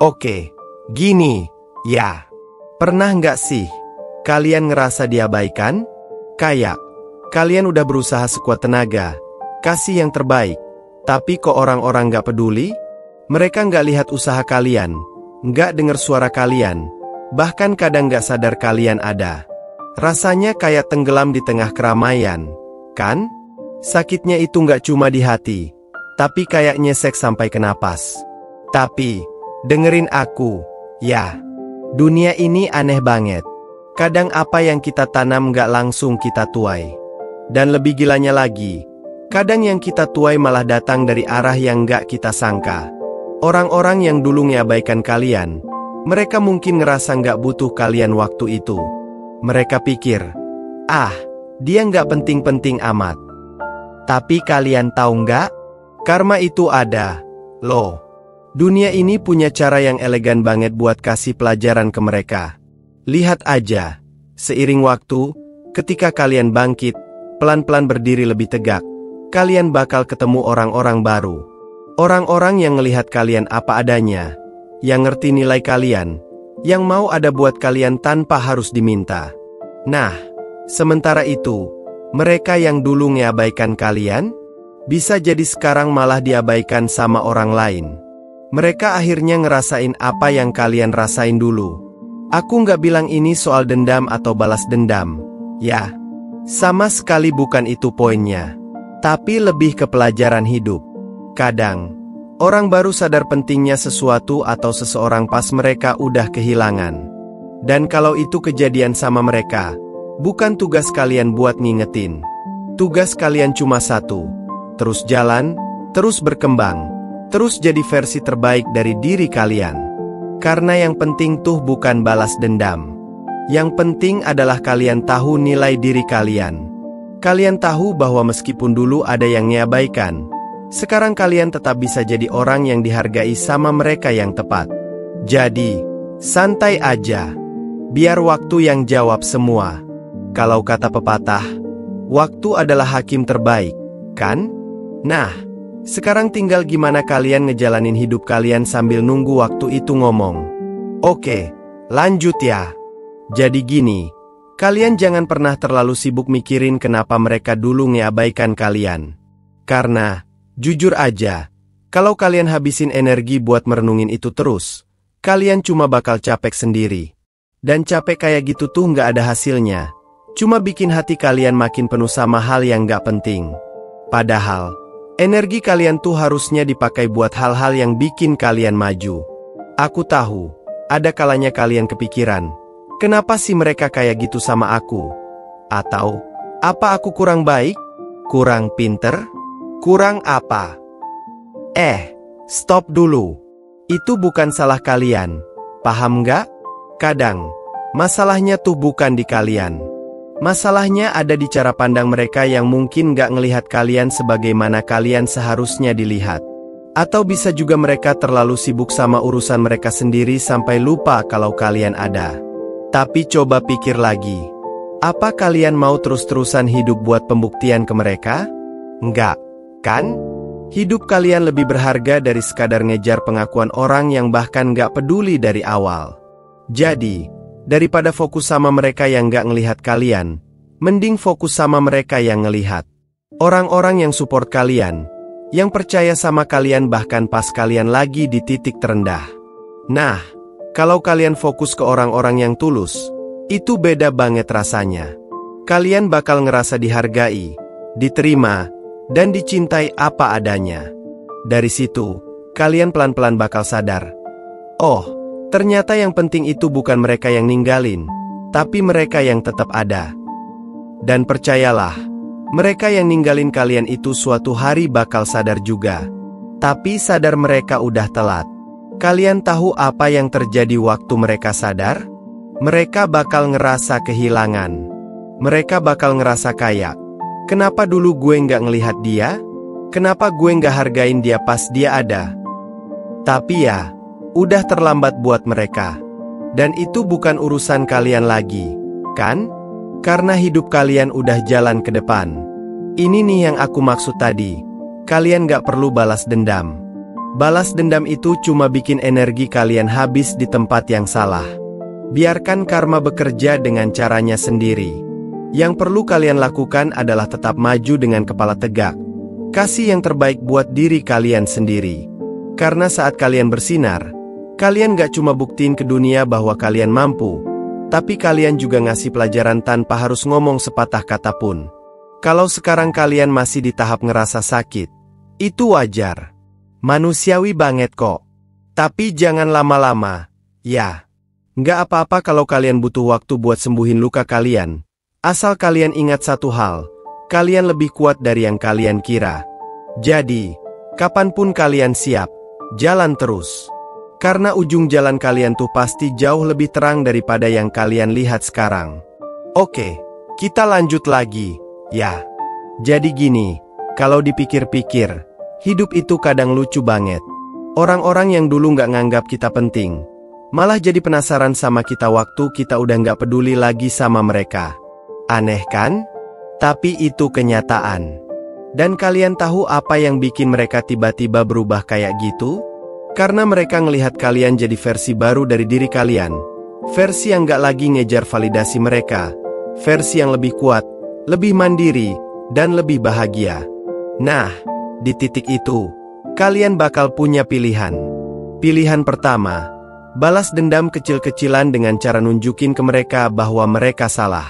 Oke, gini, ya. Pernah nggak sih kalian ngerasa diabaikan? Kayak kalian udah berusaha sekuat tenaga, kasih yang terbaik, tapi kok orang-orang nggak peduli? Mereka nggak lihat usaha kalian, nggak dengar suara kalian, bahkan kadang nggak sadar kalian ada. Rasanya kayak tenggelam di tengah keramaian, kan? Sakitnya itu nggak cuma di hati, tapi kayak nyesek sampai ke napas. Tapi dengerin aku, ya. Dunia ini aneh banget. Kadang apa yang kita tanam nggak langsung kita tuai. Dan lebih gilanya lagi, kadang yang kita tuai malah datang dari arah yang nggak kita sangka. Orang-orang yang dulu ngeabaikan kalian, mereka mungkin ngerasa nggak butuh kalian waktu itu. Mereka pikir, dia nggak penting-penting amat. Tapi kalian tahu nggak? Karma itu ada, loh. Dunia ini punya cara yang elegan banget buat kasih pelajaran ke mereka. Lihat aja, seiring waktu, ketika kalian bangkit, pelan-pelan berdiri lebih tegak, kalian bakal ketemu orang-orang baru. Orang-orang yang ngelihat kalian apa adanya, yang ngerti nilai kalian, yang mau ada buat kalian tanpa harus diminta. Nah, sementara itu, mereka yang dulu ngeabaikan kalian, bisa jadi sekarang malah diabaikan sama orang lain. Mereka akhirnya ngerasain apa yang kalian rasain dulu. Aku nggak bilang ini soal dendam atau balas dendam. Ya, sama sekali bukan itu poinnya. Tapi lebih ke pelajaran hidup. Kadang, orang baru sadar pentingnya sesuatu atau seseorang pas mereka udah kehilangan. Dan kalau itu kejadian sama mereka, bukan tugas kalian buat ngingetin. Tugas kalian cuma satu, terus jalan, terus berkembang. Terus jadi versi terbaik dari diri kalian. Karena yang penting tuh bukan balas dendam. Yang penting adalah kalian tahu nilai diri kalian. Kalian tahu bahwa meskipun dulu ada yang ngeabaikan, sekarang kalian tetap bisa jadi orang yang dihargai sama mereka yang tepat. Jadi, santai aja. Biar waktu yang jawab semua. Kalau kata pepatah, waktu adalah hakim terbaik, kan? Nah, sekarang tinggal gimana kalian ngejalanin hidup kalian sambil nunggu waktu itu ngomong. Oke, lanjut ya. Jadi gini, kalian jangan pernah terlalu sibuk mikirin kenapa mereka dulu ngeabaikan kalian. Karena, jujur aja, kalau kalian habisin energi buat merenungin itu terus, kalian cuma bakal capek sendiri. Dan capek kayak gitu tuh nggak ada hasilnya. Cuma bikin hati kalian makin penuh sama hal yang nggak penting. Padahal, energi kalian tuh harusnya dipakai buat hal-hal yang bikin kalian maju. Aku tahu, ada kalanya kalian kepikiran, kenapa sih mereka kayak gitu sama aku? Atau, apa aku kurang baik? Kurang pinter? Kurang apa? Stop dulu. Itu bukan salah kalian. Paham nggak? Kadang, masalahnya tuh bukan di kalian. Masalahnya ada di cara pandang mereka yang mungkin gak ngelihat kalian sebagaimana kalian seharusnya dilihat. Atau bisa juga mereka terlalu sibuk sama urusan mereka sendiri sampai lupa kalau kalian ada. Tapi coba pikir lagi. Apa kalian mau terus-terusan hidup buat pembuktian ke mereka? Enggak, kan? Hidup kalian lebih berharga dari sekadar ngejar pengakuan orang yang bahkan gak peduli dari awal. Jadi, daripada fokus sama mereka yang gak ngelihat kalian, mending fokus sama mereka yang ngelihat. Orang-orang yang support kalian, yang percaya sama kalian bahkan pas kalian lagi di titik terendah. Nah, kalau kalian fokus ke orang-orang yang tulus, itu beda banget rasanya. Kalian bakal ngerasa dihargai, diterima, dan dicintai apa adanya. Dari situ, kalian pelan-pelan bakal sadar. Oh, ternyata yang penting itu bukan mereka yang ninggalin, tapi mereka yang tetap ada. Dan percayalah, mereka yang ninggalin kalian itu suatu hari bakal sadar juga. Tapi sadar mereka udah telat. Kalian tahu apa yang terjadi waktu mereka sadar? Mereka bakal ngerasa kehilangan. Mereka bakal ngerasa kayak, kenapa dulu gue nggak ngelihat dia? Kenapa gue nggak hargain dia pas dia ada? Tapi ya, udah terlambat buat mereka. Dan itu bukan urusan kalian lagi, kan? Karena hidup kalian udah jalan ke depan. Ini nih yang aku maksud tadi. Kalian gak perlu balas dendam. Balas dendam itu cuma bikin energi kalian habis di tempat yang salah. Biarkan karma bekerja dengan caranya sendiri. Yang perlu kalian lakukan adalah tetap maju dengan kepala tegak. Kasih yang terbaik buat diri kalian sendiri. Karena saat kalian bersinar, kalian gak cuma buktiin ke dunia bahwa kalian mampu, tapi kalian juga ngasih pelajaran tanpa harus ngomong sepatah kata pun. Kalau sekarang kalian masih di tahap ngerasa sakit, itu wajar. Manusiawi banget kok. Tapi jangan lama-lama, ya. Nggak apa-apa kalau kalian butuh waktu buat sembuhin luka kalian. Asal kalian ingat satu hal, kalian lebih kuat dari yang kalian kira. Jadi, kapanpun kalian siap, jalan terus. Karena ujung jalan kalian tuh pasti jauh lebih terang daripada yang kalian lihat sekarang. Oke, kita lanjut lagi. Ya, jadi gini, kalau dipikir-pikir, hidup itu kadang lucu banget. Orang-orang yang dulu nggak nganggap kita penting, malah jadi penasaran sama kita waktu kita udah nggak peduli lagi sama mereka. Aneh kan? Tapi itu kenyataan. Dan kalian tahu apa yang bikin mereka tiba-tiba berubah kayak gitu? Karena mereka ngelihat kalian jadi versi baru dari diri kalian. Versi yang nggak lagi ngejar validasi mereka. Versi yang lebih kuat, lebih mandiri, dan lebih bahagia. Nah, di titik itu, kalian bakal punya pilihan. Pilihan pertama, balas dendam kecil-kecilan dengan cara nunjukin ke mereka bahwa mereka salah.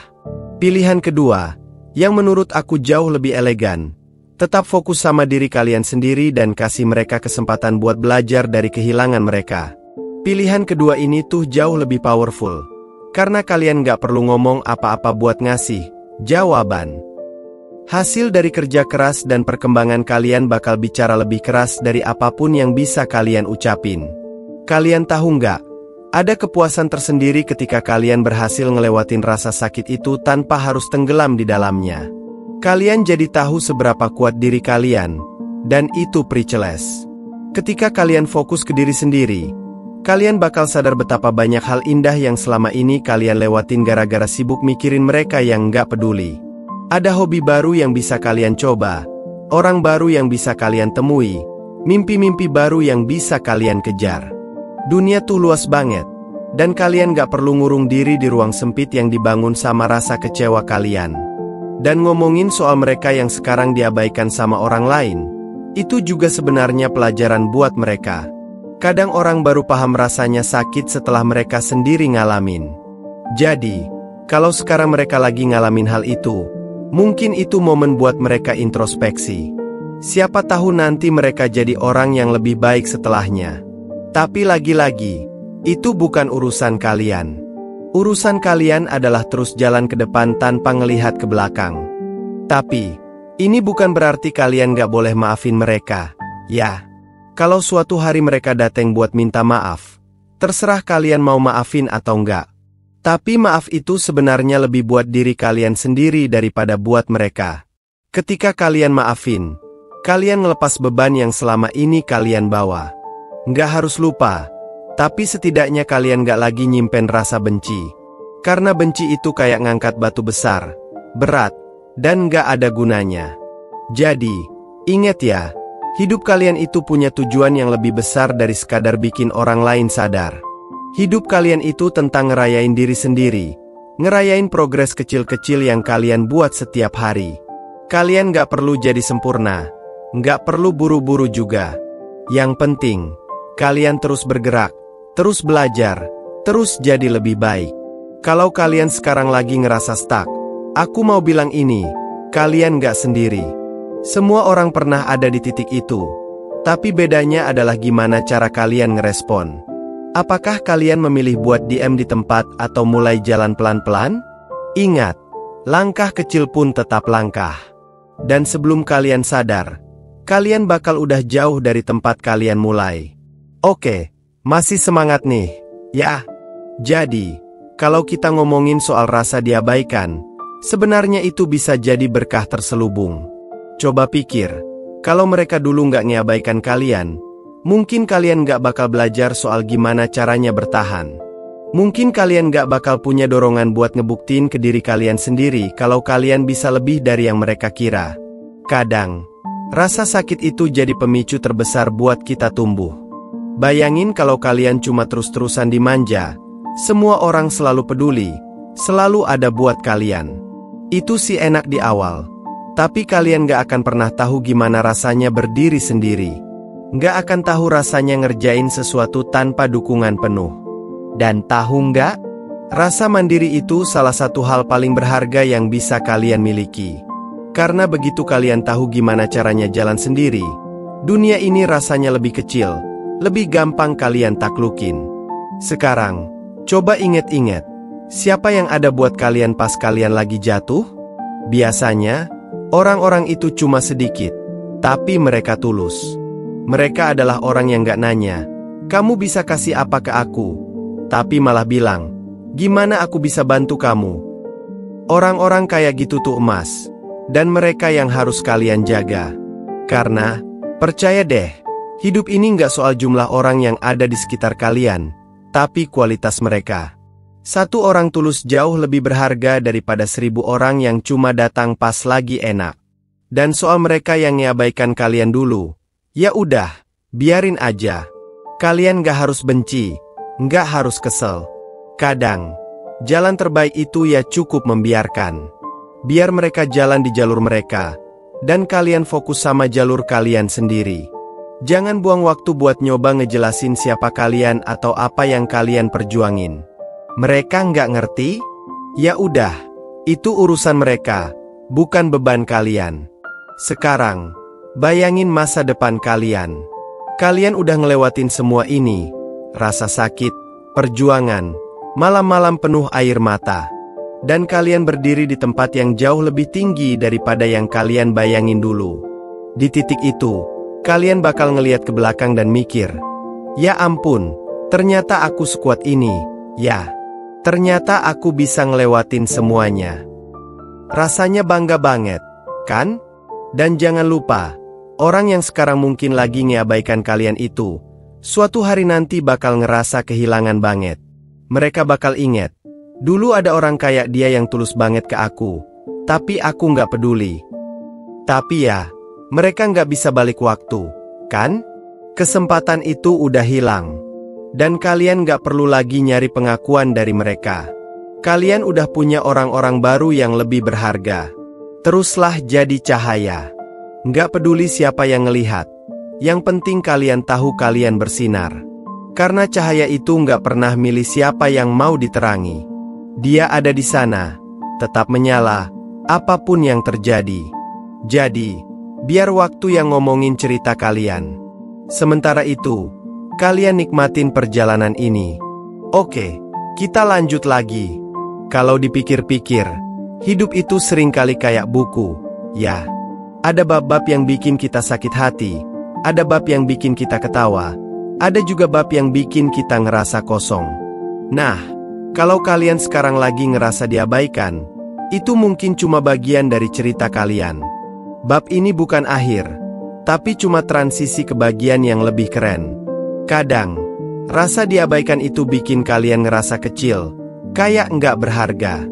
Pilihan kedua, yang menurut aku jauh lebih elegan, tetap fokus sama diri kalian sendiri dan kasih mereka kesempatan buat belajar dari kehilangan mereka. Pilihan kedua ini tuh jauh lebih powerful, karena kalian gak perlu ngomong apa-apa buat ngasih jawaban. Hasil dari kerja keras dan perkembangan kalian bakal bicara lebih keras dari apapun yang bisa kalian ucapin. Kalian tahu nggak? Ada kepuasan tersendiri ketika kalian berhasil ngelewatin rasa sakit itu tanpa harus tenggelam di dalamnya. Kalian jadi tahu seberapa kuat diri kalian, dan itu priceless. Ketika kalian fokus ke diri sendiri, kalian bakal sadar betapa banyak hal indah yang selama ini kalian lewatin gara-gara sibuk mikirin mereka yang nggak peduli. Ada hobi baru yang bisa kalian coba, orang baru yang bisa kalian temui, mimpi-mimpi baru yang bisa kalian kejar. Dunia tuh luas banget, dan kalian gak perlu ngurung diri di ruang sempit yang dibangun sama rasa kecewa kalian. Dan ngomongin soal mereka yang sekarang diabaikan sama orang lain, itu juga sebenarnya pelajaran buat mereka. Kadang orang baru paham rasanya sakit setelah mereka sendiri ngalamin. Jadi, kalau sekarang mereka lagi ngalamin hal itu, mungkin itu momen buat mereka introspeksi. Siapa tahu nanti mereka jadi orang yang lebih baik setelahnya. Tapi lagi-lagi, itu bukan urusan kalian. Urusan kalian adalah terus jalan ke depan tanpa ngelihat ke belakang. Tapi, ini bukan berarti kalian gak boleh maafin mereka. Ya, kalau suatu hari mereka datang buat minta maaf, terserah kalian mau maafin atau enggak. Tapi maaf itu sebenarnya lebih buat diri kalian sendiri daripada buat mereka. Ketika kalian maafin, kalian ngelepas beban yang selama ini kalian bawa. Nggak harus lupa, tapi setidaknya kalian nggak lagi nyimpen rasa benci. Karena benci itu kayak ngangkat batu besar, berat, dan nggak ada gunanya. Jadi, ingat ya, hidup kalian itu punya tujuan yang lebih besar dari sekadar bikin orang lain sadar. Hidup kalian itu tentang ngerayain diri sendiri, ngerayain progres kecil-kecil yang kalian buat setiap hari. Kalian nggak perlu jadi sempurna, nggak perlu buru-buru juga. Yang penting, kalian terus bergerak, terus belajar, terus jadi lebih baik. Kalau kalian sekarang lagi ngerasa stuck, aku mau bilang ini, kalian nggak sendiri. Semua orang pernah ada di titik itu, tapi bedanya adalah gimana cara kalian ngerespon. Apakah kalian memilih buat diam di tempat atau mulai jalan pelan-pelan? Ingat, langkah kecil pun tetap langkah. Dan sebelum kalian sadar, kalian bakal udah jauh dari tempat kalian mulai. Oke, masih semangat nih, ya? Jadi, kalau kita ngomongin soal rasa diabaikan, sebenarnya itu bisa jadi berkah terselubung. Coba pikir, kalau mereka dulu nggak ngeabaikan kalian, mungkin kalian gak bakal belajar soal gimana caranya bertahan. Mungkin kalian gak bakal punya dorongan buat ngebuktiin ke diri kalian sendiri kalau kalian bisa lebih dari yang mereka kira. Kadang, rasa sakit itu jadi pemicu terbesar buat kita tumbuh. Bayangin kalau kalian cuma terus-terusan dimanja, semua orang selalu peduli, selalu ada buat kalian. Itu sih enak di awal, tapi kalian gak akan pernah tahu gimana rasanya berdiri sendiri. Gak akan tahu rasanya ngerjain sesuatu tanpa dukungan penuh. Dan tahu nggak? Rasa mandiri itu salah satu hal paling berharga yang bisa kalian miliki. Karena begitu kalian tahu gimana caranya jalan sendiri, dunia ini rasanya lebih kecil, lebih gampang kalian taklukin. Sekarang, coba inget-inget, siapa yang ada buat kalian pas kalian lagi jatuh? Biasanya, orang-orang itu cuma sedikit, tapi mereka tulus. Mereka adalah orang yang gak nanya, "Kamu bisa kasih apa ke aku?" Tapi malah bilang, "Gimana aku bisa bantu kamu?" Orang-orang kayak gitu tuh emas, dan mereka yang harus kalian jaga. Karena, percaya deh, hidup ini nggak soal jumlah orang yang ada di sekitar kalian, tapi kualitas mereka. Satu orang tulus jauh lebih berharga daripada 1000 orang yang cuma datang pas lagi enak. Dan soal mereka yang ngeabaikan kalian dulu, ya udah, biarin aja. Kalian nggak harus benci, nggak harus kesel. Kadang, jalan terbaik itu ya cukup membiarkan. Biar mereka jalan di jalur mereka, dan kalian fokus sama jalur kalian sendiri. Jangan buang waktu buat nyoba ngejelasin siapa kalian atau apa yang kalian perjuangin. Mereka nggak ngerti? Ya udah, itu urusan mereka, bukan beban kalian. Sekarang, bayangin masa depan kalian. Kalian udah ngelewatin semua ini, rasa sakit, perjuangan, malam-malam penuh air mata. Dan kalian berdiri di tempat yang jauh lebih tinggi daripada yang kalian bayangin dulu. Di titik itu, kalian bakal ngeliat ke belakang dan mikir, "Ya ampun, ternyata aku sekuat ini, ya. Ternyata aku bisa ngelewatin semuanya." Rasanya bangga banget, kan? Dan jangan lupa, orang yang sekarang mungkin lagi ngeabaikan kalian itu, suatu hari nanti bakal ngerasa kehilangan banget. Mereka bakal inget, "Dulu ada orang kayak dia yang tulus banget ke aku, tapi aku nggak peduli." Tapi ya, mereka nggak bisa balik waktu, kan? Kesempatan itu udah hilang. Dan kalian nggak perlu lagi nyari pengakuan dari mereka. Kalian udah punya orang-orang baru yang lebih berharga. Teruslah jadi cahaya. Nggak peduli siapa yang ngelihat. Yang penting kalian tahu kalian bersinar. Karena cahaya itu nggak pernah milih siapa yang mau diterangi. Dia ada di sana, tetap menyala, apapun yang terjadi. Jadi, biar waktu yang ngomongin cerita kalian. Sementara itu, kalian nikmatin perjalanan ini. Oke, kita lanjut lagi. Kalau dipikir-pikir, hidup itu seringkali kayak buku, ya. Ada bab-bab yang bikin kita sakit hati, ada bab yang bikin kita ketawa, ada juga bab yang bikin kita ngerasa kosong. Nah, kalau kalian sekarang lagi ngerasa diabaikan, itu mungkin cuma bagian dari cerita kalian. Bab ini bukan akhir, tapi cuma transisi ke bagian yang lebih keren. Kadang, rasa diabaikan itu bikin kalian ngerasa kecil, kayak nggak berharga.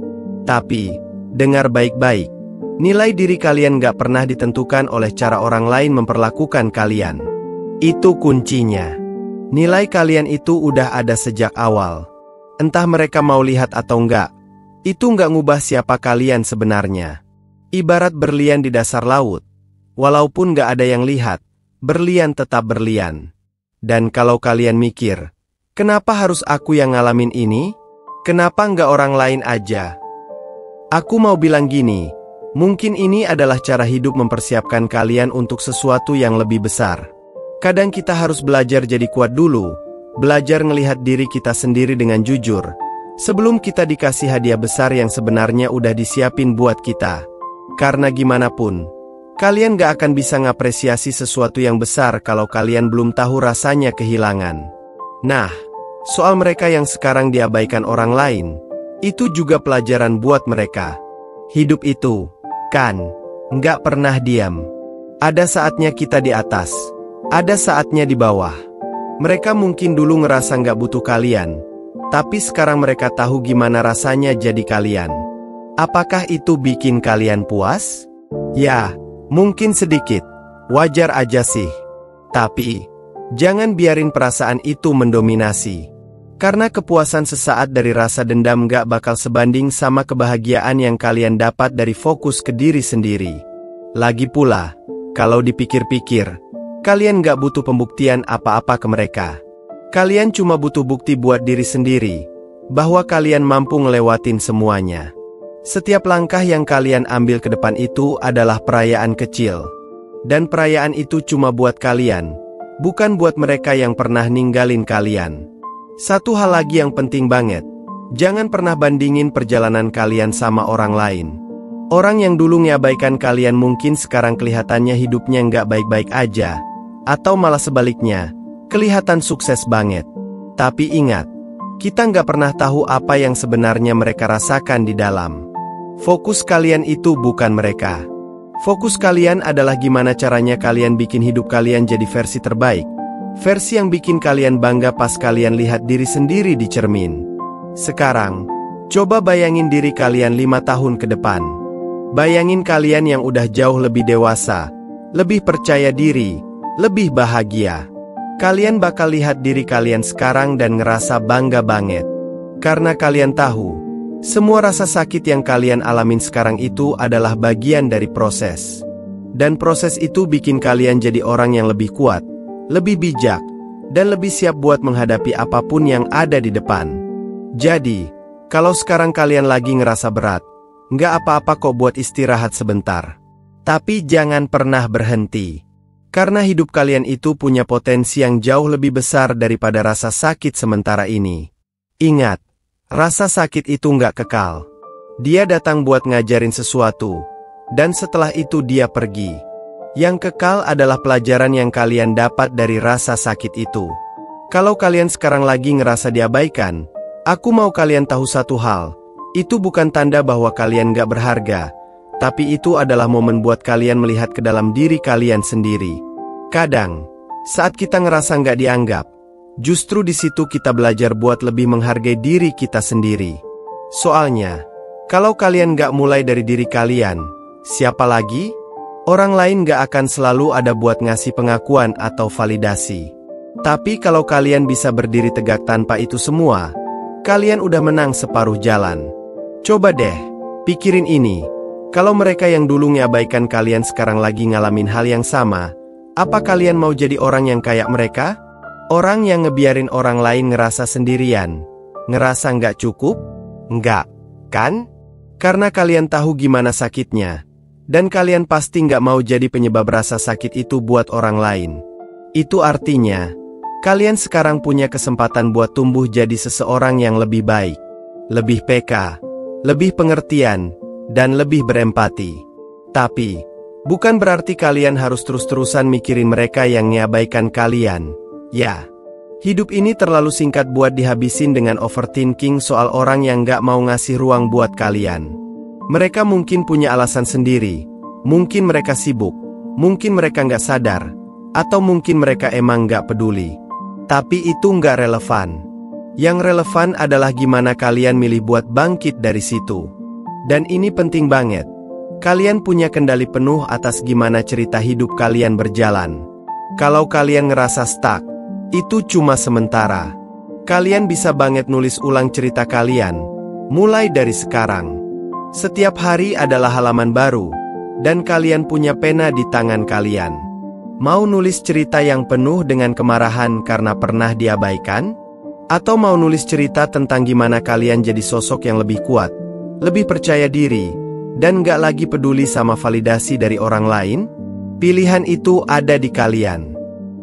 Tapi, dengar baik-baik, nilai diri kalian nggak pernah ditentukan oleh cara orang lain memperlakukan kalian. Itu kuncinya. Nilai kalian itu udah ada sejak awal. Entah mereka mau lihat atau enggak, itu nggak ngubah siapa kalian sebenarnya. Ibarat berlian di dasar laut. Walaupun nggak ada yang lihat, berlian tetap berlian. Dan kalau kalian mikir, kenapa harus aku yang ngalamin ini? Kenapa nggak orang lain aja? Aku mau bilang gini, mungkin ini adalah cara hidup mempersiapkan kalian untuk sesuatu yang lebih besar. Kadang kita harus belajar jadi kuat dulu, belajar ngelihat diri kita sendiri dengan jujur, sebelum kita dikasih hadiah besar yang sebenarnya udah disiapin buat kita. Karena gimana pun, kalian gak akan bisa ngapresiasi sesuatu yang besar kalau kalian belum tahu rasanya kehilangan. Nah, soal mereka yang sekarang diabaikan orang lain, itu juga pelajaran buat mereka. Hidup itu, kan, gak pernah diam. Ada saatnya kita di atas, ada saatnya di bawah. Mereka mungkin dulu ngerasa gak butuh kalian, tapi sekarang mereka tahu gimana rasanya jadi kalian. Apakah itu bikin kalian puas? Ya, Mungkin sedikit, wajar aja sih. Tapi, jangan biarin perasaan itu mendominasi. Karena kepuasan sesaat dari rasa dendam gak bakal sebanding sama kebahagiaan yang kalian dapat dari fokus ke diri sendiri. Lagi pula, kalau dipikir-pikir, kalian gak butuh pembuktian apa-apa ke mereka. Kalian cuma butuh bukti buat diri sendiri, bahwa kalian mampu ngelewatin semuanya. Setiap langkah yang kalian ambil ke depan itu adalah perayaan kecil. Dan perayaan itu cuma buat kalian, bukan buat mereka yang pernah ninggalin kalian. Satu hal lagi yang penting banget, jangan pernah bandingin perjalanan kalian sama orang lain. Orang yang dulu ngabaikan kalian mungkin sekarang kelihatannya hidupnya nggak baik-baik aja, atau malah sebaliknya, kelihatan sukses banget. Tapi ingat, kita nggak pernah tahu apa yang sebenarnya mereka rasakan di dalam. Fokus kalian itu bukan mereka. Fokus kalian adalah gimana caranya kalian bikin hidup kalian jadi versi terbaik. Versi yang bikin kalian bangga pas kalian lihat diri sendiri di cermin. Sekarang, coba bayangin diri kalian 5 tahun ke depan. Bayangin kalian yang udah jauh lebih dewasa, lebih percaya diri, lebih bahagia. Kalian bakal lihat diri kalian sekarang dan ngerasa bangga banget. Karena kalian tahu, semua rasa sakit yang kalian alamin sekarang itu adalah bagian dari proses. Dan proses itu bikin kalian jadi orang yang lebih kuat, lebih bijak, dan lebih siap buat menghadapi apapun yang ada di depan. Jadi, kalau sekarang kalian lagi ngerasa berat, nggak apa-apa kok buat istirahat sebentar. Tapi jangan pernah berhenti. Karena hidup kalian itu punya potensi yang jauh lebih besar daripada rasa sakit sementara ini. Ingat, rasa sakit itu nggak kekal. Dia datang buat ngajarin sesuatu, dan setelah itu dia pergi. Yang kekal adalah pelajaran yang kalian dapat dari rasa sakit itu. Kalau kalian sekarang lagi ngerasa diabaikan, aku mau kalian tahu satu hal. Itu bukan tanda bahwa kalian nggak berharga, tapi itu adalah momen buat kalian melihat ke dalam diri kalian sendiri. Kadang, saat kita ngerasa nggak dianggap, justru di situ kita belajar buat lebih menghargai diri kita sendiri. Soalnya, kalau kalian nggak mulai dari diri kalian, siapa lagi? Orang lain nggak akan selalu ada buat ngasih pengakuan atau validasi. Tapi kalau kalian bisa berdiri tegak tanpa itu semua, kalian udah menang separuh jalan. Coba deh, pikirin ini. Kalau mereka yang dulu ngabaikan kalian sekarang lagi ngalamin hal yang sama, apa kalian mau jadi orang yang kayak mereka? Orang yang ngebiarin orang lain ngerasa sendirian, ngerasa nggak cukup? Nggak, kan? Karena kalian tahu gimana sakitnya, dan kalian pasti nggak mau jadi penyebab rasa sakit itu buat orang lain. Itu artinya, kalian sekarang punya kesempatan buat tumbuh jadi seseorang yang lebih baik, lebih peka, lebih pengertian, dan lebih berempati. Tapi, bukan berarti kalian harus terus-terusan mikirin mereka yang ngabaikan kalian. Ya, hidup ini terlalu singkat buat dihabisin dengan overthinking soal orang yang gak mau ngasih ruang buat kalian. Mereka mungkin punya alasan sendiri, mungkin mereka sibuk, mungkin mereka gak sadar, atau mungkin mereka emang gak peduli. Tapi itu gak relevan. Yang relevan adalah gimana kalian milih buat bangkit dari situ. Dan ini penting banget. Kalian punya kendali penuh atas gimana cerita hidup kalian berjalan. Kalau kalian ngerasa stuck, itu cuma sementara. Kalian bisa banget nulis ulang cerita kalian, mulai dari sekarang. Setiap hari adalah halaman baru, dan kalian punya pena di tangan kalian. Mau nulis cerita yang penuh dengan kemarahan karena pernah diabaikan? Atau mau nulis cerita tentang gimana kalian jadi sosok yang lebih kuat, lebih percaya diri, dan gak lagi peduli sama validasi dari orang lain? Pilihan itu ada di kalian.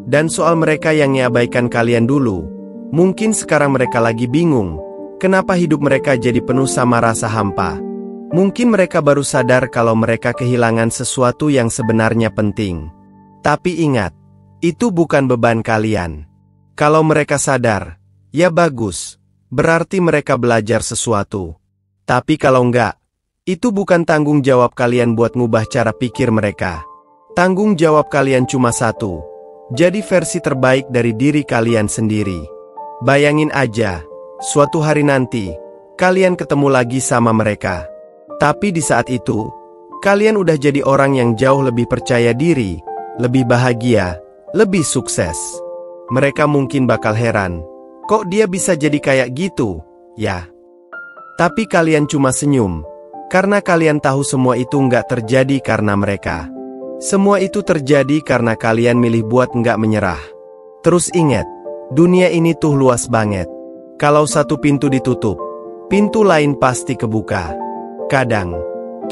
Dan soal mereka yang ngabaikan kalian dulu, mungkin sekarang mereka lagi bingung, kenapa hidup mereka jadi penuh sama rasa hampa. Mungkin mereka baru sadar kalau mereka kehilangan sesuatu yang sebenarnya penting. Tapi ingat, itu bukan beban kalian. Kalau mereka sadar, ya bagus, berarti mereka belajar sesuatu. Tapi kalau enggak, itu bukan tanggung jawab kalian buat ngubah cara pikir mereka. Tanggung jawab kalian cuma satu, jadi versi terbaik dari diri kalian sendiri. Bayangin aja, suatu hari nanti, kalian ketemu lagi sama mereka. Tapi di saat itu, Kalian udah jadi orang yang jauh lebih percaya diri, lebih bahagia, lebih sukses. Mereka mungkin bakal heran, kok dia bisa jadi kayak gitu, ya? Tapi kalian cuma senyum, karena kalian tahu semua itu nggak terjadi karena mereka. Semua itu terjadi karena kalian milih buat nggak menyerah. Terus ingat, dunia ini tuh luas banget. Kalau satu pintu ditutup, pintu lain pasti kebuka. Kadang,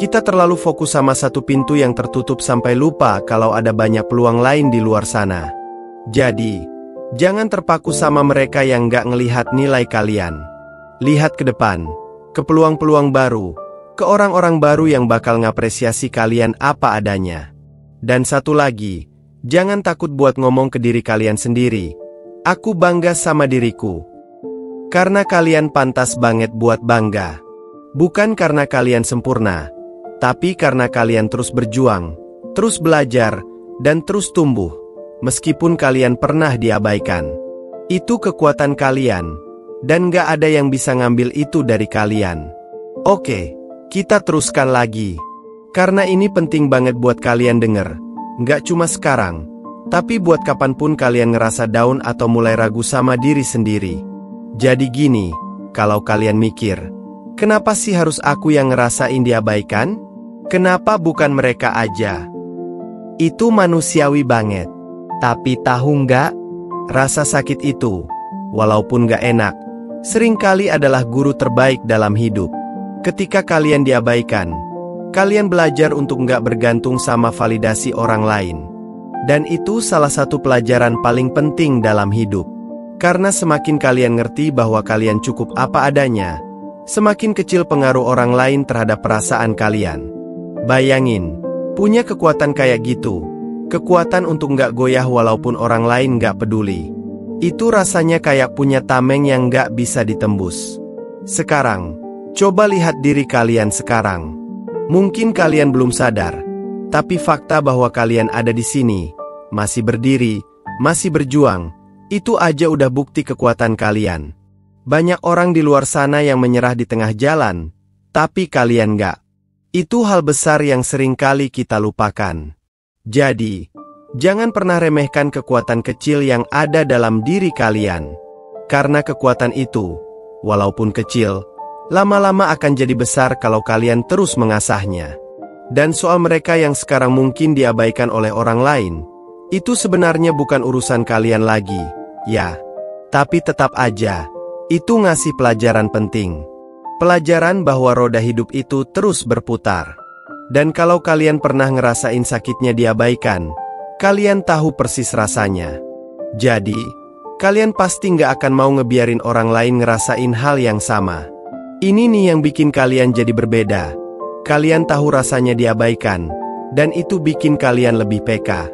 kita terlalu fokus sama satu pintu yang tertutup sampai lupa kalau ada banyak peluang lain di luar sana. Jadi, jangan terpaku sama mereka yang nggak ngelihat nilai kalian. Lihat ke depan, ke peluang-peluang baru, ke orang-orang baru yang bakal ngapresiasi kalian apa adanya. Dan satu lagi, jangan takut buat ngomong ke diri kalian sendiri. Aku bangga sama diriku. Karena kalian pantas banget buat bangga. Bukan karena kalian sempurna, tapi karena kalian terus berjuang, terus belajar, dan terus tumbuh. Meskipun kalian pernah diabaikan. Itu kekuatan kalian, dan gak ada yang bisa ngambil itu dari kalian. Oke, kita teruskan lagi. Karena ini penting banget buat kalian denger. Gak cuma sekarang, tapi buat kapanpun kalian ngerasa down atau mulai ragu sama diri sendiri. Jadi gini, kalau kalian mikir, kenapa sih harus aku yang ngerasain diabaikan? Kenapa bukan mereka aja? Itu manusiawi banget. Tapi tahu nggak? Rasa sakit itu, walaupun nggak enak, seringkali adalah guru terbaik dalam hidup. Ketika kalian diabaikan, kalian belajar untuk nggak bergantung sama validasi orang lain. Dan itu salah satu pelajaran paling penting dalam hidup. Karena semakin kalian ngerti bahwa kalian cukup apa adanya, semakin kecil pengaruh orang lain terhadap perasaan kalian. Bayangin, punya kekuatan kayak gitu, kekuatan untuk nggak goyah walaupun orang lain nggak peduli. Itu rasanya kayak punya tameng yang nggak bisa ditembus. Sekarang, coba lihat diri kalian sekarang. Mungkin kalian belum sadar, tapi fakta bahwa kalian ada di sini, masih berdiri, masih berjuang, itu aja udah bukti kekuatan kalian. Banyak orang di luar sana yang menyerah di tengah jalan, tapi kalian nggak. Itu hal besar yang sering kali kita lupakan. Jadi, jangan pernah remehkan kekuatan kecil yang ada dalam diri kalian. Karena kekuatan itu, walaupun kecil, lama-lama akan jadi besar kalau kalian terus mengasahnya. Dan soal mereka yang sekarang mungkin diabaikan oleh orang lain, itu sebenarnya bukan urusan kalian lagi, ya. Tapi tetap aja, itu ngasih pelajaran penting. Pelajaran bahwa roda hidup itu terus berputar. Dan kalau kalian pernah ngerasain sakitnya diabaikan, kalian tahu persis rasanya. Jadi, kalian pasti nggak akan mau ngebiarin orang lain ngerasain hal yang sama. Ini nih yang bikin kalian jadi berbeda. Kalian tahu rasanya diabaikan, dan itu bikin kalian lebih peka.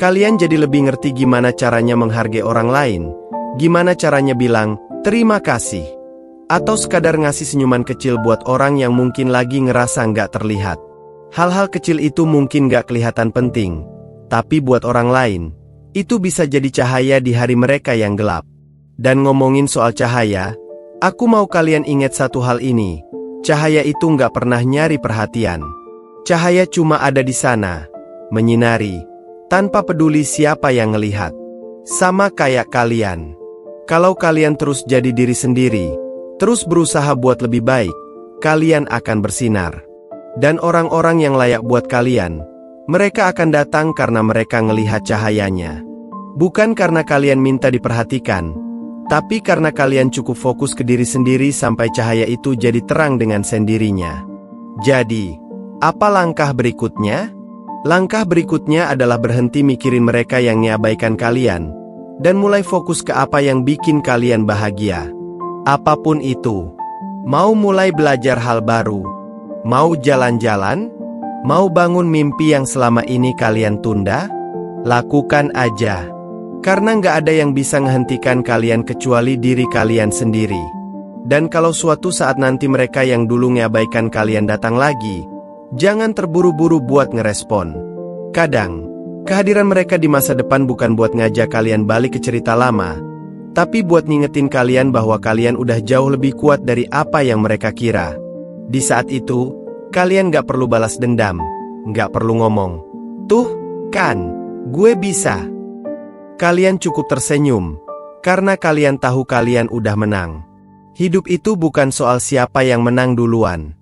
Kalian jadi lebih ngerti gimana caranya menghargai orang lain, gimana caranya bilang, terima kasih. Atau sekadar ngasih senyuman kecil buat orang yang mungkin lagi ngerasa nggak terlihat. Hal-hal kecil itu mungkin nggak kelihatan penting, tapi buat orang lain, itu bisa jadi cahaya di hari mereka yang gelap. Dan ngomongin soal cahaya, aku mau kalian ingat satu hal ini, cahaya itu nggak pernah nyari perhatian. Cahaya cuma ada di sana, menyinari, tanpa peduli siapa yang ngelihat. Sama kayak kalian. Kalau kalian terus jadi diri sendiri, terus berusaha buat lebih baik, kalian akan bersinar. Dan orang-orang yang layak buat kalian, mereka akan datang karena mereka ngelihat cahayanya. Bukan karena kalian minta diperhatikan, tapi karena kalian cukup fokus ke diri sendiri sampai cahaya itu jadi terang dengan sendirinya. Jadi, apa langkah berikutnya? Langkah berikutnya adalah berhenti mikirin mereka yang ngeabaikan kalian, dan mulai fokus ke apa yang bikin kalian bahagia. Apapun itu, mau mulai belajar hal baru, mau jalan-jalan, mau bangun mimpi yang selama ini kalian tunda, lakukan aja. Karena nggak ada yang bisa menghentikan kalian kecuali diri kalian sendiri. Dan kalau suatu saat nanti mereka yang dulu ngeabaikan kalian datang lagi, jangan terburu-buru buat ngerespon. Kadang, kehadiran mereka di masa depan bukan buat ngajak kalian balik ke cerita lama, tapi buat ngingetin kalian bahwa kalian udah jauh lebih kuat dari apa yang mereka kira. Di saat itu, kalian gak perlu balas dendam, nggak perlu ngomong. Tuh, kan, gue bisa. Kalian cukup tersenyum, karena kalian tahu kalian udah menang. Hidup itu bukan soal siapa yang menang duluan.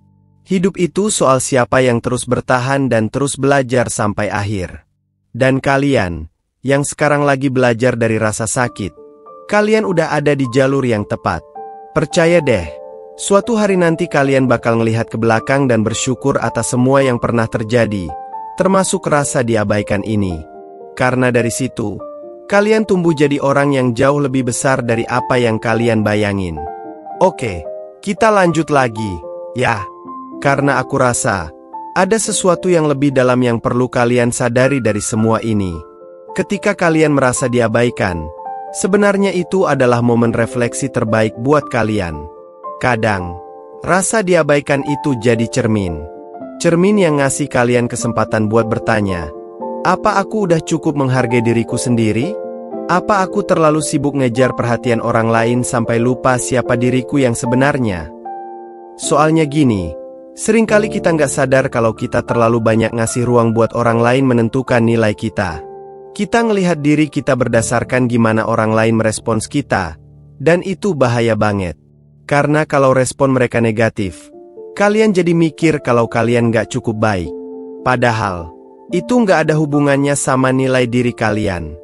Hidup itu soal siapa yang terus bertahan dan terus belajar sampai akhir. Dan kalian, yang sekarang lagi belajar dari rasa sakit, kalian udah ada di jalur yang tepat. Percaya deh, suatu hari nanti kalian bakal ngelihat ke belakang dan bersyukur atas semua yang pernah terjadi, termasuk rasa diabaikan ini. Karena dari situ, kalian tumbuh jadi orang yang jauh lebih besar dari apa yang kalian bayangin. Oke, kita lanjut lagi, ya. Karena aku rasa, ada sesuatu yang lebih dalam yang perlu kalian sadari dari semua ini. Ketika kalian merasa diabaikan, sebenarnya itu adalah momen refleksi terbaik buat kalian. Kadang, rasa diabaikan itu jadi cermin. Cermin yang ngasih kalian kesempatan buat bertanya, apa aku udah cukup menghargai diriku sendiri? Apa aku terlalu sibuk ngejar perhatian orang lain sampai lupa siapa diriku yang sebenarnya? Soalnya gini, seringkali kita nggak sadar kalau kita terlalu banyak ngasih ruang buat orang lain menentukan nilai kita. Kita ngelihat diri kita berdasarkan gimana orang lain merespons kita, dan itu bahaya banget. Karena kalau respon mereka negatif, kalian jadi mikir kalau kalian nggak cukup baik. Padahal, itu nggak ada hubungannya sama nilai diri kalian.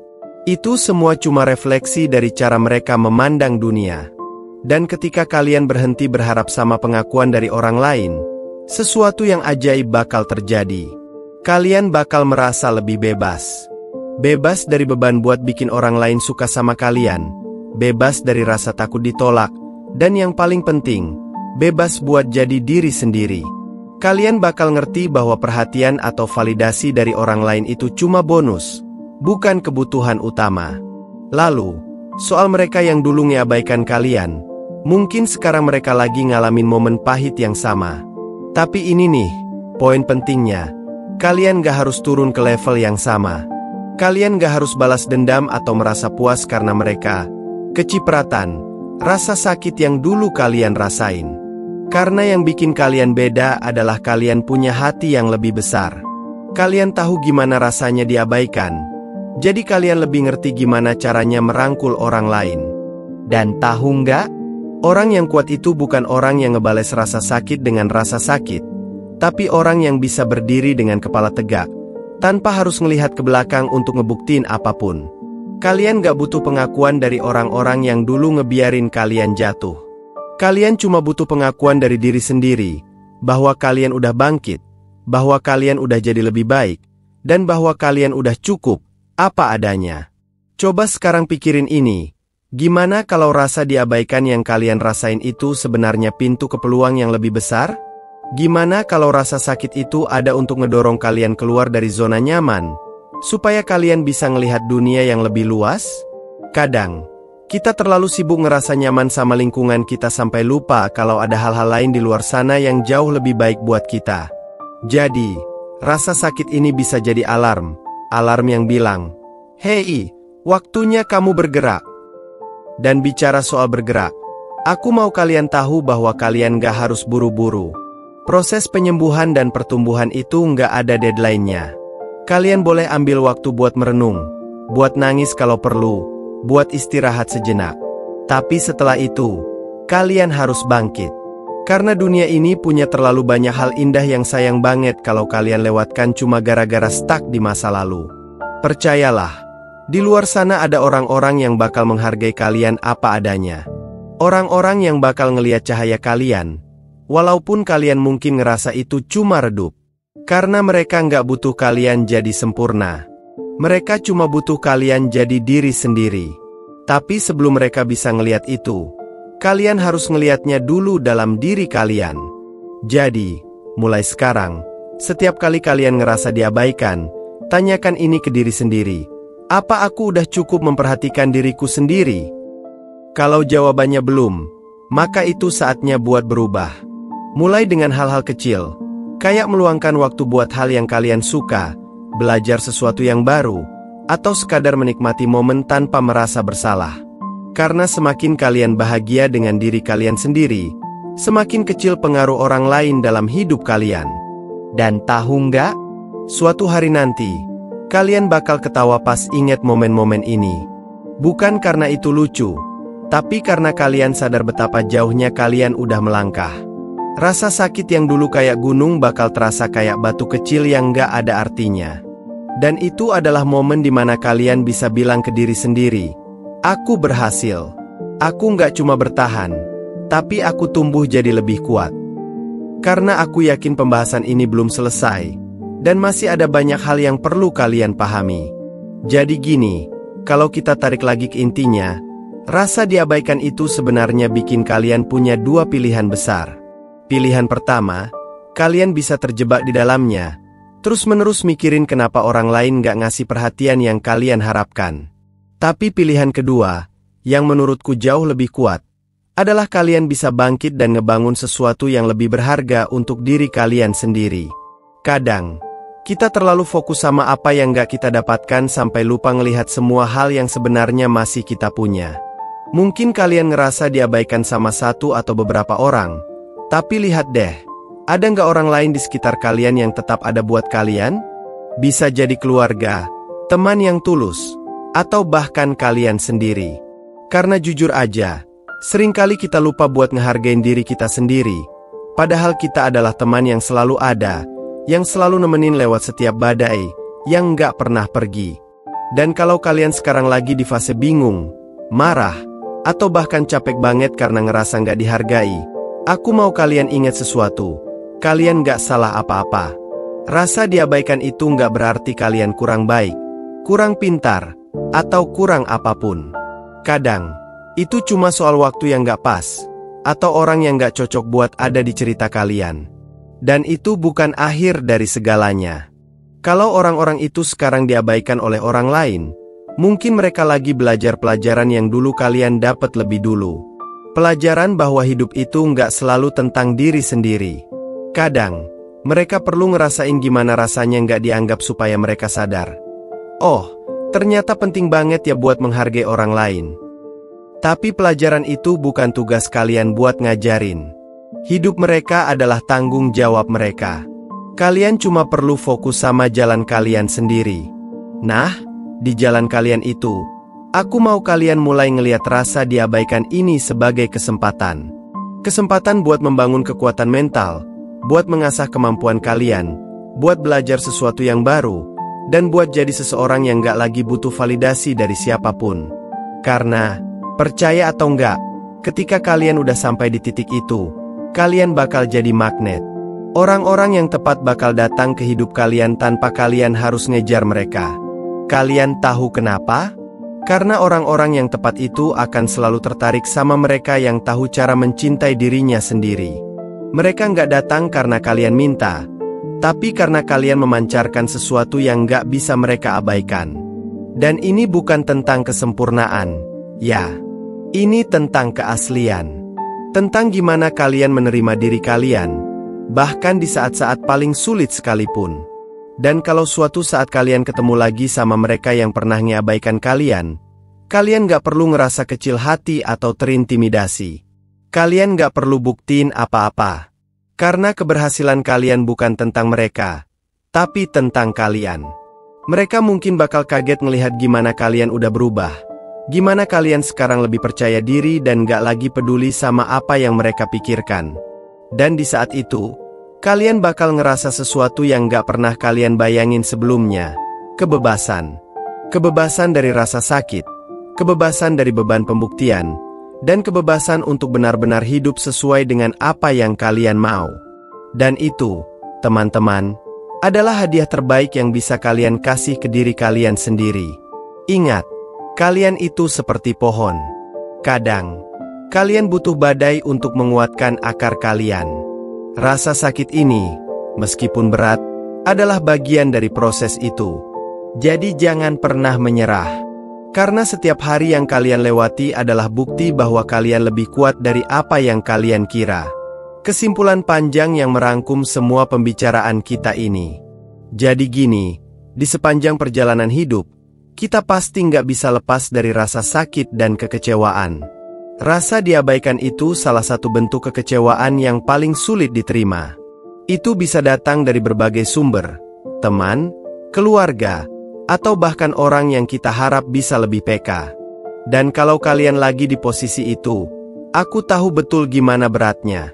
Itu semua cuma refleksi dari cara mereka memandang dunia. Dan ketika kalian berhenti berharap sama pengakuan dari orang lain, sesuatu yang ajaib bakal terjadi. Kalian bakal merasa lebih bebas. Bebas dari beban buat bikin orang lain suka sama kalian. Bebas dari rasa takut ditolak. Dan yang paling penting, bebas buat jadi diri sendiri. Kalian bakal ngerti bahwa perhatian atau validasi dari orang lain itu cuma bonus, bukan kebutuhan utama. Lalu, soal mereka yang dulu ngeabaikan kalian, mungkin sekarang mereka lagi ngalamin momen pahit yang sama. Tapi ini nih, poin pentingnya, kalian gak harus turun ke level yang sama. Kalian gak harus balas dendam atau merasa puas karena mereka kecipratan, rasa sakit yang dulu kalian rasain. Karena yang bikin kalian beda adalah kalian punya hati yang lebih besar. Kalian tahu gimana rasanya diabaikan. Jadi kalian lebih ngerti gimana caranya merangkul orang lain. Dan tahu nggak? Orang yang kuat itu bukan orang yang ngebales rasa sakit dengan rasa sakit. Tapi orang yang bisa berdiri dengan kepala tegak, tanpa harus ngelihat ke belakang untuk ngebuktiin apapun. Kalian gak butuh pengakuan dari orang-orang yang dulu ngebiarin kalian jatuh. Kalian cuma butuh pengakuan dari diri sendiri, bahwa kalian udah bangkit, bahwa kalian udah jadi lebih baik, dan bahwa kalian udah cukup, apa adanya. Coba sekarang pikirin ini, gimana kalau rasa diabaikan yang kalian rasain itu sebenarnya pintu ke peluang yang lebih besar? Gimana kalau rasa sakit itu ada untuk ngedorong kalian keluar dari zona nyaman, supaya kalian bisa ngelihat dunia yang lebih luas? Kadang, kita terlalu sibuk ngerasa nyaman sama lingkungan kita sampai lupa kalau ada hal-hal lain di luar sana yang jauh lebih baik buat kita. Jadi, rasa sakit ini bisa jadi alarm yang bilang, "Hei, waktunya kamu bergerak." Dan bicara soal bergerak, aku mau kalian tahu bahwa kalian gak harus buru-buru. Proses penyembuhan dan pertumbuhan itu nggak ada deadline-nya. Kalian boleh ambil waktu buat merenung, buat nangis kalau perlu, buat istirahat sejenak. Tapi setelah itu, kalian harus bangkit. Karena dunia ini punya terlalu banyak hal indah yang sayang banget kalau kalian lewatkan cuma gara-gara stuck di masa lalu. Percayalah, di luar sana ada orang-orang yang bakal menghargai kalian apa adanya. Orang-orang yang bakal ngelihat cahaya kalian, walaupun kalian mungkin ngerasa itu cuma redup. Karena mereka nggak butuh kalian jadi sempurna. Mereka cuma butuh kalian jadi diri sendiri. Tapi sebelum mereka bisa ngelihat itu, kalian harus ngelihatnya dulu dalam diri kalian. Jadi, mulai sekarang, setiap kali kalian ngerasa diabaikan, tanyakan ini ke diri sendiri. Apa aku udah cukup memperhatikan diriku sendiri? Kalau jawabannya belum, maka itu saatnya buat berubah. Mulai dengan hal-hal kecil, kayak meluangkan waktu buat hal yang kalian suka, belajar sesuatu yang baru, atau sekadar menikmati momen tanpa merasa bersalah. Karena semakin kalian bahagia dengan diri kalian sendiri, semakin kecil pengaruh orang lain dalam hidup kalian. Dan tahu nggak? Suatu hari nanti, kalian bakal ketawa pas ingat momen-momen ini. Bukan karena itu lucu, tapi karena kalian sadar betapa jauhnya kalian udah melangkah. Rasa sakit yang dulu kayak gunung bakal terasa kayak batu kecil yang gak ada artinya. Dan itu adalah momen dimana kalian bisa bilang ke diri sendiri, aku berhasil. Aku gak cuma bertahan, tapi aku tumbuh jadi lebih kuat. Karena aku yakin pembahasan ini belum selesai, dan masih ada banyak hal yang perlu kalian pahami. Jadi gini, kalau kita tarik lagi ke intinya, rasa diabaikan itu sebenarnya bikin kalian punya dua pilihan besar. Pilihan pertama, kalian bisa terjebak di dalamnya, terus-menerus mikirin kenapa orang lain gak ngasih perhatian yang kalian harapkan. Tapi pilihan kedua, yang menurutku jauh lebih kuat, adalah kalian bisa bangkit dan ngebangun sesuatu yang lebih berharga untuk diri kalian sendiri. Kadang, kita terlalu fokus sama apa yang gak kita dapatkan sampai lupa ngelihat semua hal yang sebenarnya masih kita punya. Mungkin kalian ngerasa diabaikan sama satu atau beberapa orang, tapi lihat deh, ada nggak orang lain di sekitar kalian yang tetap ada buat kalian? Bisa jadi keluarga, teman yang tulus, atau bahkan kalian sendiri. Karena jujur aja, seringkali kita lupa buat ngehargain diri kita sendiri, padahal kita adalah teman yang selalu ada, yang selalu nemenin lewat setiap badai, yang nggak pernah pergi. Dan kalau kalian sekarang lagi di fase bingung, marah, atau bahkan capek banget karena ngerasa nggak dihargai, aku mau kalian ingat sesuatu, kalian nggak salah apa-apa. Rasa diabaikan itu nggak berarti kalian kurang baik, kurang pintar, atau kurang apapun. Kadang, itu cuma soal waktu yang nggak pas, atau orang yang nggak cocok buat ada di cerita kalian. Dan itu bukan akhir dari segalanya. Kalau orang-orang itu sekarang diabaikan oleh orang lain, mungkin mereka lagi belajar pelajaran yang dulu kalian dapat lebih dulu. Pelajaran bahwa hidup itu nggak selalu tentang diri sendiri. Kadang, mereka perlu ngerasain gimana rasanya nggak dianggap supaya mereka sadar. Oh, ternyata penting banget ya buat menghargai orang lain. Tapi pelajaran itu bukan tugas kalian buat ngajarin. Hidup mereka adalah tanggung jawab mereka. Kalian cuma perlu fokus sama jalan kalian sendiri. Nah, di jalan kalian itu, aku mau kalian mulai ngelihat rasa diabaikan ini sebagai kesempatan. Kesempatan buat membangun kekuatan mental, buat mengasah kemampuan kalian, buat belajar sesuatu yang baru, dan buat jadi seseorang yang gak lagi butuh validasi dari siapapun. Karena, percaya atau enggak, ketika kalian udah sampai di titik itu, kalian bakal jadi magnet. Orang-orang yang tepat bakal datang ke hidup kalian tanpa kalian harus ngejar mereka. Kalian tahu kenapa? Karena orang-orang yang tepat itu akan selalu tertarik sama mereka yang tahu cara mencintai dirinya sendiri. Mereka nggak datang karena kalian minta, tapi karena kalian memancarkan sesuatu yang nggak bisa mereka abaikan. Dan ini bukan tentang kesempurnaan, ya. Ini tentang keaslian. Tentang gimana kalian menerima diri kalian, bahkan di saat-saat paling sulit sekalipun. Dan kalau suatu saat kalian ketemu lagi sama mereka yang pernah ngeabaikan kalian, kalian gak perlu ngerasa kecil hati atau terintimidasi. Kalian gak perlu buktiin apa-apa. Karena keberhasilan kalian bukan tentang mereka, tapi tentang kalian. Mereka mungkin bakal kaget ngelihat gimana kalian udah berubah. Gimana kalian sekarang lebih percaya diri dan gak lagi peduli sama apa yang mereka pikirkan. Dan di saat itu, kalian bakal ngerasa sesuatu yang gak pernah kalian bayangin sebelumnya. Kebebasan. Kebebasan dari rasa sakit. Kebebasan dari beban pembuktian. Dan kebebasan untuk benar-benar hidup sesuai dengan apa yang kalian mau. Dan itu, teman-teman, adalah hadiah terbaik yang bisa kalian kasih ke diri kalian sendiri. Ingat, kalian itu seperti pohon. Kadang, kalian butuh badai untuk menguatkan akar kalian. Rasa sakit ini, meskipun berat, adalah bagian dari proses itu. Jadi jangan pernah menyerah. Karena setiap hari yang kalian lewati adalah bukti bahwa kalian lebih kuat dari apa yang kalian kira. Kesimpulan panjang yang merangkum semua pembicaraan kita ini. Jadi gini, di sepanjang perjalanan hidup, kita pasti nggak bisa lepas dari rasa sakit dan kekecewaan. Rasa diabaikan itu salah satu bentuk kekecewaan yang paling sulit diterima. Itu bisa datang dari berbagai sumber, teman, keluarga, atau bahkan orang yang kita harap bisa lebih peka. Dan kalau kalian lagi di posisi itu, aku tahu betul gimana beratnya.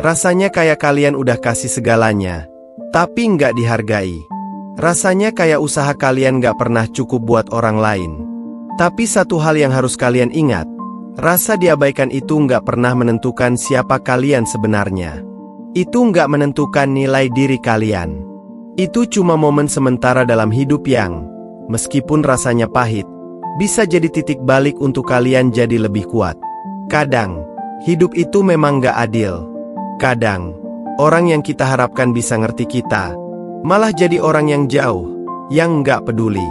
Rasanya kayak kalian udah kasih segalanya, tapi nggak dihargai. Rasanya kayak usaha kalian nggak pernah cukup buat orang lain. Tapi satu hal yang harus kalian ingat, rasa diabaikan itu nggak pernah menentukan siapa kalian sebenarnya. Itu nggak menentukan nilai diri kalian. Itu cuma momen sementara dalam hidup yang, meskipun rasanya pahit, bisa jadi titik balik untuk kalian jadi lebih kuat. Kadang, hidup itu memang nggak adil. Kadang, orang yang kita harapkan bisa ngerti kita, malah jadi orang yang jauh, yang nggak peduli.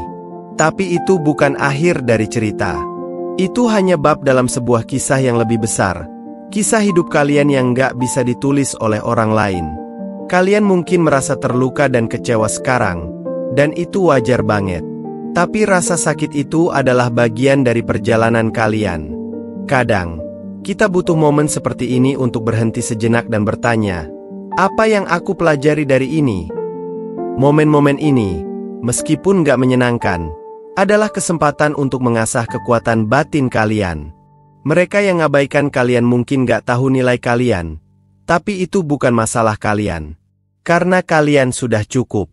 Tapi itu bukan akhir dari cerita. Itu hanya bab dalam sebuah kisah yang lebih besar. Kisah hidup kalian yang nggak bisa ditulis oleh orang lain. Kalian mungkin merasa terluka dan kecewa sekarang, dan itu wajar banget. Tapi rasa sakit itu adalah bagian dari perjalanan kalian. Kadang, kita butuh momen seperti ini untuk berhenti sejenak dan bertanya, apa yang aku pelajari dari ini? Momen-momen ini, meskipun nggak menyenangkan, adalah kesempatan untuk mengasah kekuatan batin kalian. Mereka yang ngabaikan kalian mungkin nggak tahu nilai kalian, tapi itu bukan masalah kalian. Karena kalian sudah cukup.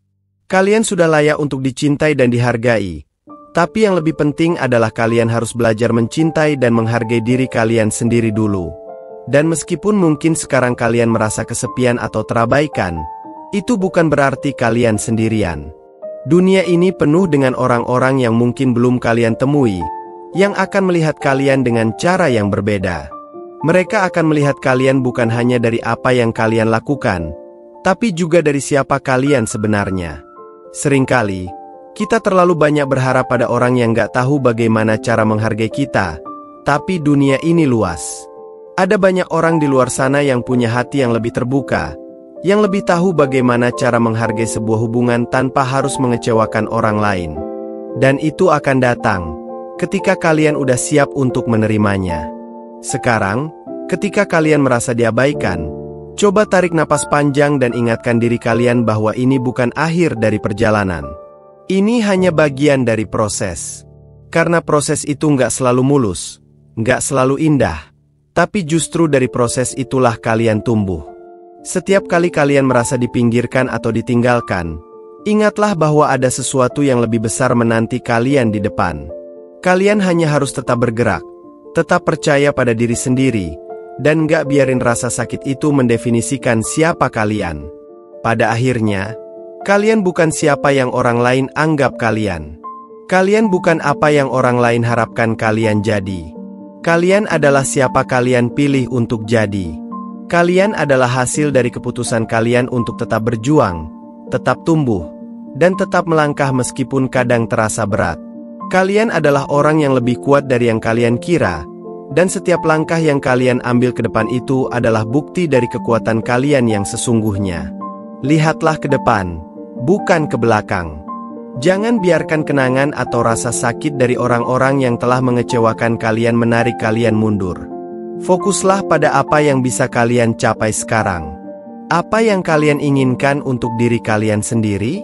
Kalian sudah layak untuk dicintai dan dihargai. Tapi yang lebih penting adalah kalian harus belajar mencintai dan menghargai diri kalian sendiri dulu. Dan meskipun mungkin sekarang kalian merasa kesepian atau terabaikan, itu bukan berarti kalian sendirian. Dunia ini penuh dengan orang-orang yang mungkin belum kalian temui, yang akan melihat kalian dengan cara yang berbeda. Mereka akan melihat kalian bukan hanya dari apa yang kalian lakukan, tapi juga dari siapa kalian sebenarnya. Seringkali, kita terlalu banyak berharap pada orang yang gak tahu bagaimana cara menghargai kita, tapi dunia ini luas. Ada banyak orang di luar sana yang punya hati yang lebih terbuka, yang lebih tahu bagaimana cara menghargai sebuah hubungan tanpa harus mengecewakan orang lain. Dan itu akan datang ketika kalian udah siap untuk menerimanya. Sekarang, ketika kalian merasa diabaikan, coba tarik napas panjang dan ingatkan diri kalian bahwa ini bukan akhir dari perjalanan. Ini hanya bagian dari proses. Karena proses itu nggak selalu mulus, nggak selalu indah, tapi justru dari proses itulah kalian tumbuh. Setiap kali kalian merasa dipinggirkan atau ditinggalkan, ingatlah bahwa ada sesuatu yang lebih besar menanti kalian di depan. Kalian hanya harus tetap bergerak, tetap percaya pada diri sendiri, dan nggak biarin rasa sakit itu mendefinisikan siapa kalian. Pada akhirnya, kalian bukan siapa yang orang lain anggap kalian. Kalian bukan apa yang orang lain harapkan kalian jadi. Kalian adalah siapa kalian pilih untuk jadi. Kalian adalah hasil dari keputusan kalian untuk tetap berjuang, tetap tumbuh, dan tetap melangkah meskipun kadang terasa berat. Kalian adalah orang yang lebih kuat dari yang kalian kira, dan setiap langkah yang kalian ambil ke depan itu adalah bukti dari kekuatan kalian yang sesungguhnya. Lihatlah ke depan, bukan ke belakang. Jangan biarkan kenangan atau rasa sakit dari orang-orang yang telah mengecewakan kalian menarik kalian mundur. Fokuslah pada apa yang bisa kalian capai sekarang. Apa yang kalian inginkan untuk diri kalian sendiri?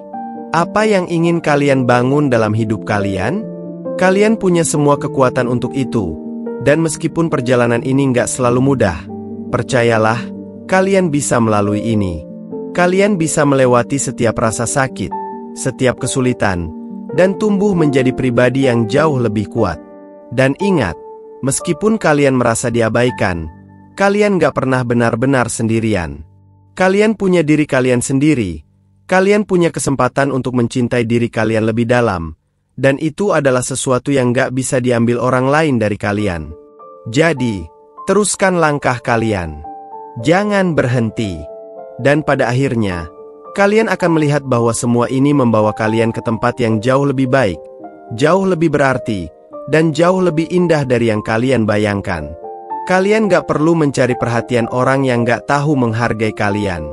Apa yang ingin kalian bangun dalam hidup kalian? Kalian punya semua kekuatan untuk itu. Dan meskipun perjalanan ini nggak selalu mudah, percayalah, kalian bisa melalui ini. Kalian bisa melewati setiap rasa sakit, setiap kesulitan, dan tumbuh menjadi pribadi yang jauh lebih kuat. Dan ingat, meskipun kalian merasa diabaikan, kalian gak pernah benar-benar sendirian. Kalian punya diri kalian sendiri, kalian punya kesempatan untuk mencintai diri kalian lebih dalam, dan itu adalah sesuatu yang gak bisa diambil orang lain dari kalian. Jadi, teruskan langkah kalian. Jangan berhenti. Dan pada akhirnya, kalian akan melihat bahwa semua ini membawa kalian ke tempat yang jauh lebih baik, jauh lebih berarti, dan jauh lebih indah dari yang kalian bayangkan. Kalian gak perlu mencari perhatian orang yang gak tahu menghargai kalian.